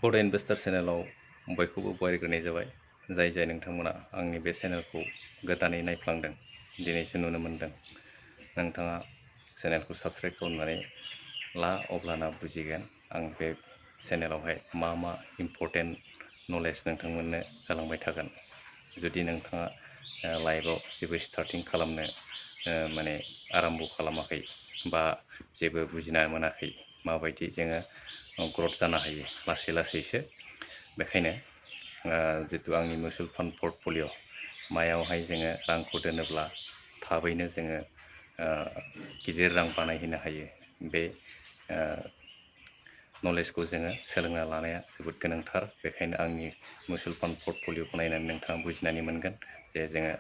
बड' इनभेस्टर चेनेलाव बयखौबो बरायग्रोनाय जाबाय। जाय नोंथांमोना आंनि बे चेनेलखौ गोदानै नायफ्लांदों, दिनैसो नुनो मोनदों। नोंथाङा चेनेलखौ साबस्क्राइब खालामनानै ला, अब्लाना बुजिगोन आं बे चेनेलावहाय मा इम्परटेन्ट नलेज नोंथांमोननो होलांबाय थागोन। जुदि नोंथाङा लाइफआव जेबो स्टार्टिं खालामनो माने आराम्भ खालामाखै बा जेबो बुजिना मोनाखै माबायदि जोङो ग्रथ जानो हायो लासै लासैसो, बेखायनो जितु आंनि मिउचुवेल फान्ड पर्टफलिय' मायावहाय जोङो रांखौ दोनोब्ला थाबैनो जोङो गिदिर रां बानायहैनो हायो, बे नलेजखौ जोङो सोलोंना लानाया जोबोद गोनांथार। बेखायनो आंनि मिउचुवेल फान्ड पर्टफलिय'खौ नायनानै नोंथाङा बुजिनानै मोनगोन जे जोङो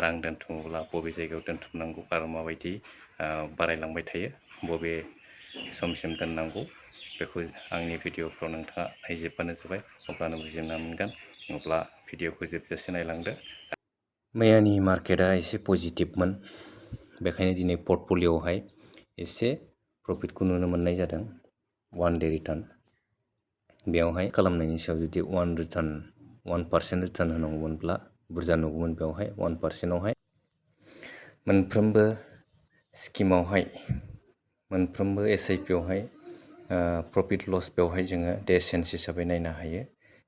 रां दोनथुमोब्ला बबे जायगायाव दोनथुमनांगौ आरो माबायदि बारायलांबाय थायो, बबे समसिम दोननांगौ, बेखौ आंनि भिडिअ'फ्राव नोंथाङा नायजोबबानो जाबाय, अब्लानो बुजिना मोनगोन। अब्ला भिडिअ'खौ जोबजासे नायलांदो। मैयानि मार्केटआ एसे पजिटिभमोन, बेखायनो दिनै पर्टफलिय'आवहाय एसे प्रफिटखौ नुनो मोननाय जादों। 1 डे रिटार्न बेयावहाय खालामनायनि सायाव जुदि 1% रिटार्न होनांगौमोनब्ला बुरजा नुगौमोन। बेवहाय 1%आवहाय मोनफ्रोमबो स्किमावहाय, मोनफ्रोमबो SIPआवहाय प्रफिट लस बेवहाय जोङो डे सेन्स हिसाबै नायनो हायो।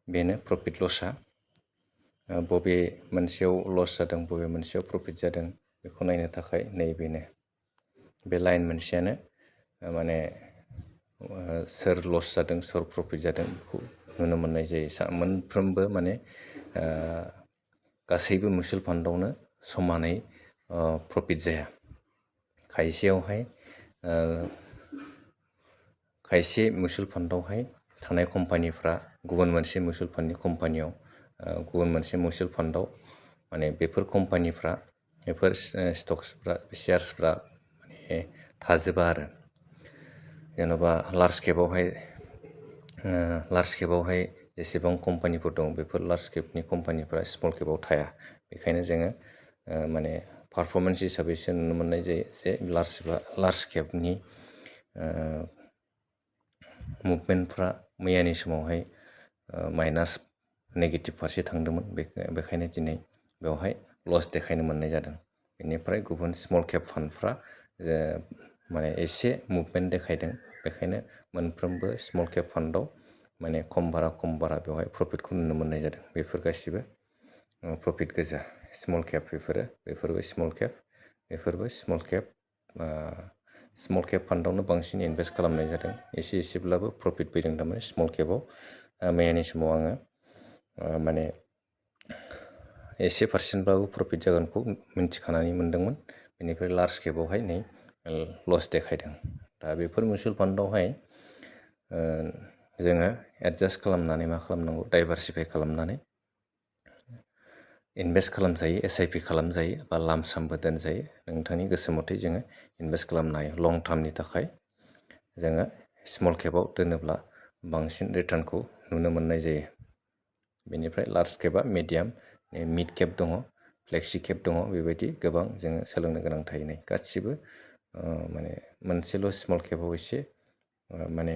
बेनो प्रफिट लसआ बबे मोनसेयाव लस जादों, बबे मोनसेयाव प्रफिट जादों, बेखौ नायनो थाखाय नैबेनो बे लाइन मोनसेयानो माने सोर लस जादों सोर प्रफिट जादों बेखौ नुनो मोननाय जायो। मोनफ्रोमबो माने गासैबो मिउचुवेल फान्डआवनो समानै प्रफिट जाया। खायसेयावहाय खायसे मिउचुवेल फान्डआवहाय थानाय कम्पानिफ्रा गुबुन मोनसे मिउचुवेल फान्डनि कम्पानियाव, गुबुन मोनसे मिउचुवेल फान्डआव माने बेफोर कम्पानिफ्रा, बेफोर स्टक्सफ्रा, शेयार्सफ्रा माने थाजोबा आरो। जेन'बा लार्ज केपआवहाय जेसेबां कम्पानिफोर दं, बेफोर लार्ज केपनि कम्पानिफ्रा स्मल केपआव थाया। बेखायनो जोङो माने पारफरमेन्स हिसाबैसो नुनो मोननाय जायो जे लार्ज केपनि मुभमेन्टफ्रा मैयानि समावहाय माइनास नेगेटिभ फारसे थांदोंमोन। बेखायनो दिनै बेवहाय लस देखायनो मोननाय जादों। बेनिफ्राय गुबुन स्मल केप फान्डफ्रा माने एसे मुभमेन्ट देखायदों। बेखायनो मोनफ्रोमबो स्मल केप फान्डआव माने खम बारा बेवहाय प्रफिटखौ नुनो मोननाय जादों। बेफोर गासिबो प्रफिट गोजा। स्मल केप बेफोरबो स्मल केप, बेफोरबो स्मल केप। स्मल केप फान्डआवनो बांसिन इनभेस्ट खालामनाय जादों। एसेब्लाबो प्रफिट फैदों। थारमाने स्मल केपआव मैयानि समाव आङो माने एसे पारसेन्टबाबो प्रफिट जागोनखौ मिन्थिखानानै मोनदोंमोन। बेनिफ्राय लार्ज केपआवहाय नै लस देखायदों। दा बेफोर मिउचुवेल फान्डआवहाय जोङो एडजास्ट खालामनानै मा खालामनांगौ, डाइभारसिफाइ खालामनानै इनभेस्ट खालामजायो, SIP खालामजायो बा लामसामबो दोनजायो। नोंथांनि गोसो मथे जोङो इनभेस्ट खालामनो हायो। लं टार्मनि थाखाय जोङो स्मल केपआव दोनोब्ला बांसिन रिटार्नखौ नुनो मोननाय जायो। बेनिफ्राय लार्ज केपआ मिडियाम, मिड केप दङ, फ्लेक्सि केप दङ। बेबायदि गोबां जोङो सोलोंनो गोनां थायो। गासिबो माने मोनसेल' स्मल केपआव एसे माने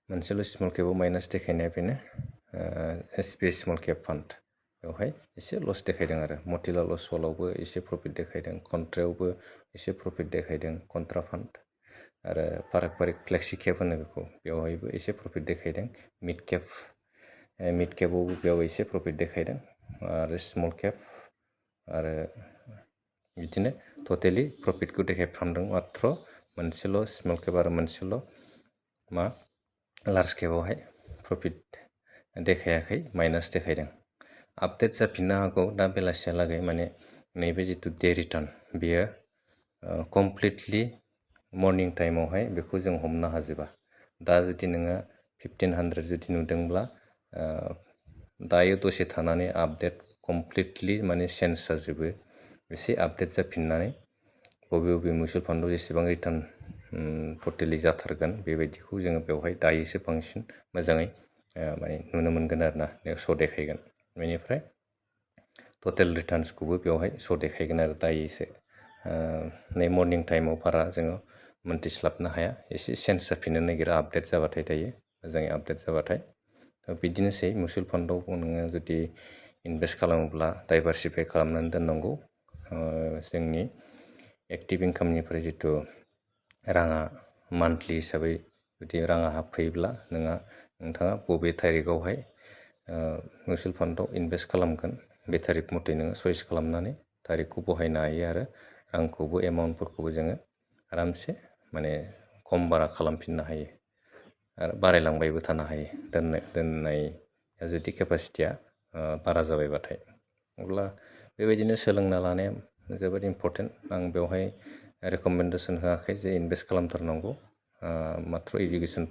मोनसेल' स्मल केपआव माइनास देखायनाया बेनो SBI स्मल केप फान्ड, बेवहाय एसे लस देखायदों आरो। मतिलाल अस्वालावबो एसे प्रफिट देखायदों, कन्ट्रायावबो एसे प्रफिट देखायदों, कन्ट्रा फान्ड। आरो फाराग फ्लेक्सि केप होनो बेखौ, बेवहायबो एसे प्रफिट देखायदों। मिड केपआवबो बेयाव एसे प्रफिट देखायदों। आरो स्मल केप आरो बिदिनो टटेलि प्रफिटखौ देखायफ्रामदों। माथ्र मोनसेल' स्मल केप आरो मोनसेल' लार्ज केपआवहाय प्रफिट देखायाखै, माइनास देखायदों। आपडेट जाफिननो हागौ दा बेलासियालागै। माने नैबे जितु डे रिटार्न बेयो कमप्लिटलि मर्निं टाइमावहाय बेखौ जों हमनो हाजोबा। दा जुदि नोङो 1500 जुदि नुदोंब्ला दायो दसे थानानै आपडेट कमप्लिटलि माने चेन्ज जाजोबो। एसे आपडेट जाफिननानै बबे मिउचुवेल फान्डआव जेसेबां रिटार्न टटेलि जाथारगोन, बेबायदिखौ जोङो बेवहाय दायोसो बांसिन मोजाङै माने नुनो मोनगोन आरोना, श' देखायगोन। बेनिफ्राय टटेल रिटार्नसखौबो बेवहाय श' देखायगोन आरो दायोसो। नै मर्निं टाइमाव बारा जोङो मोनथिस्लाबनो हाया, एसे चेन्ज जाफिननो नागिरा आपडेट जाबाथाय दायो। मोजाङै आपडेट जाबाथाय। बिदिनोसै मिउचुवेल फान्डआव नोङो जुदि इनभेस्ट खालामोब्ला डाइभारसिफाइ खालामनानै दोननांगौ। जोंनि एक्टिभ इनकामनिफ्राय जिथु राङा मान्थलि हिसाबै जुदि राङा हाबफैयोब्ला नोंथाङा बबे थारिखआवहाय मिउचुवेल फान्डआव इनभेस्ट खालामगोन बे थारिख मथे नोङो चयस खालामनानै थारिखखौ बहायनो हायो आरो रांखौबो एमाउन्टफोरखौबो जोङो आरामसे माने खम बारा खालामफिननो हायो आरो बारायलांबायबो थानो हायो दोननाया जुदि केपासिटिया बारा जाबायबाथाय। अब्ला बेबायदिनो सोलोंना लानाया जोबोद इम्परटेन्ट। आं बेवहाय रेकमेन्डेसन होआखै जे इनभेस्ट खालामथारनांगौ। माथ्र' इडुकेसन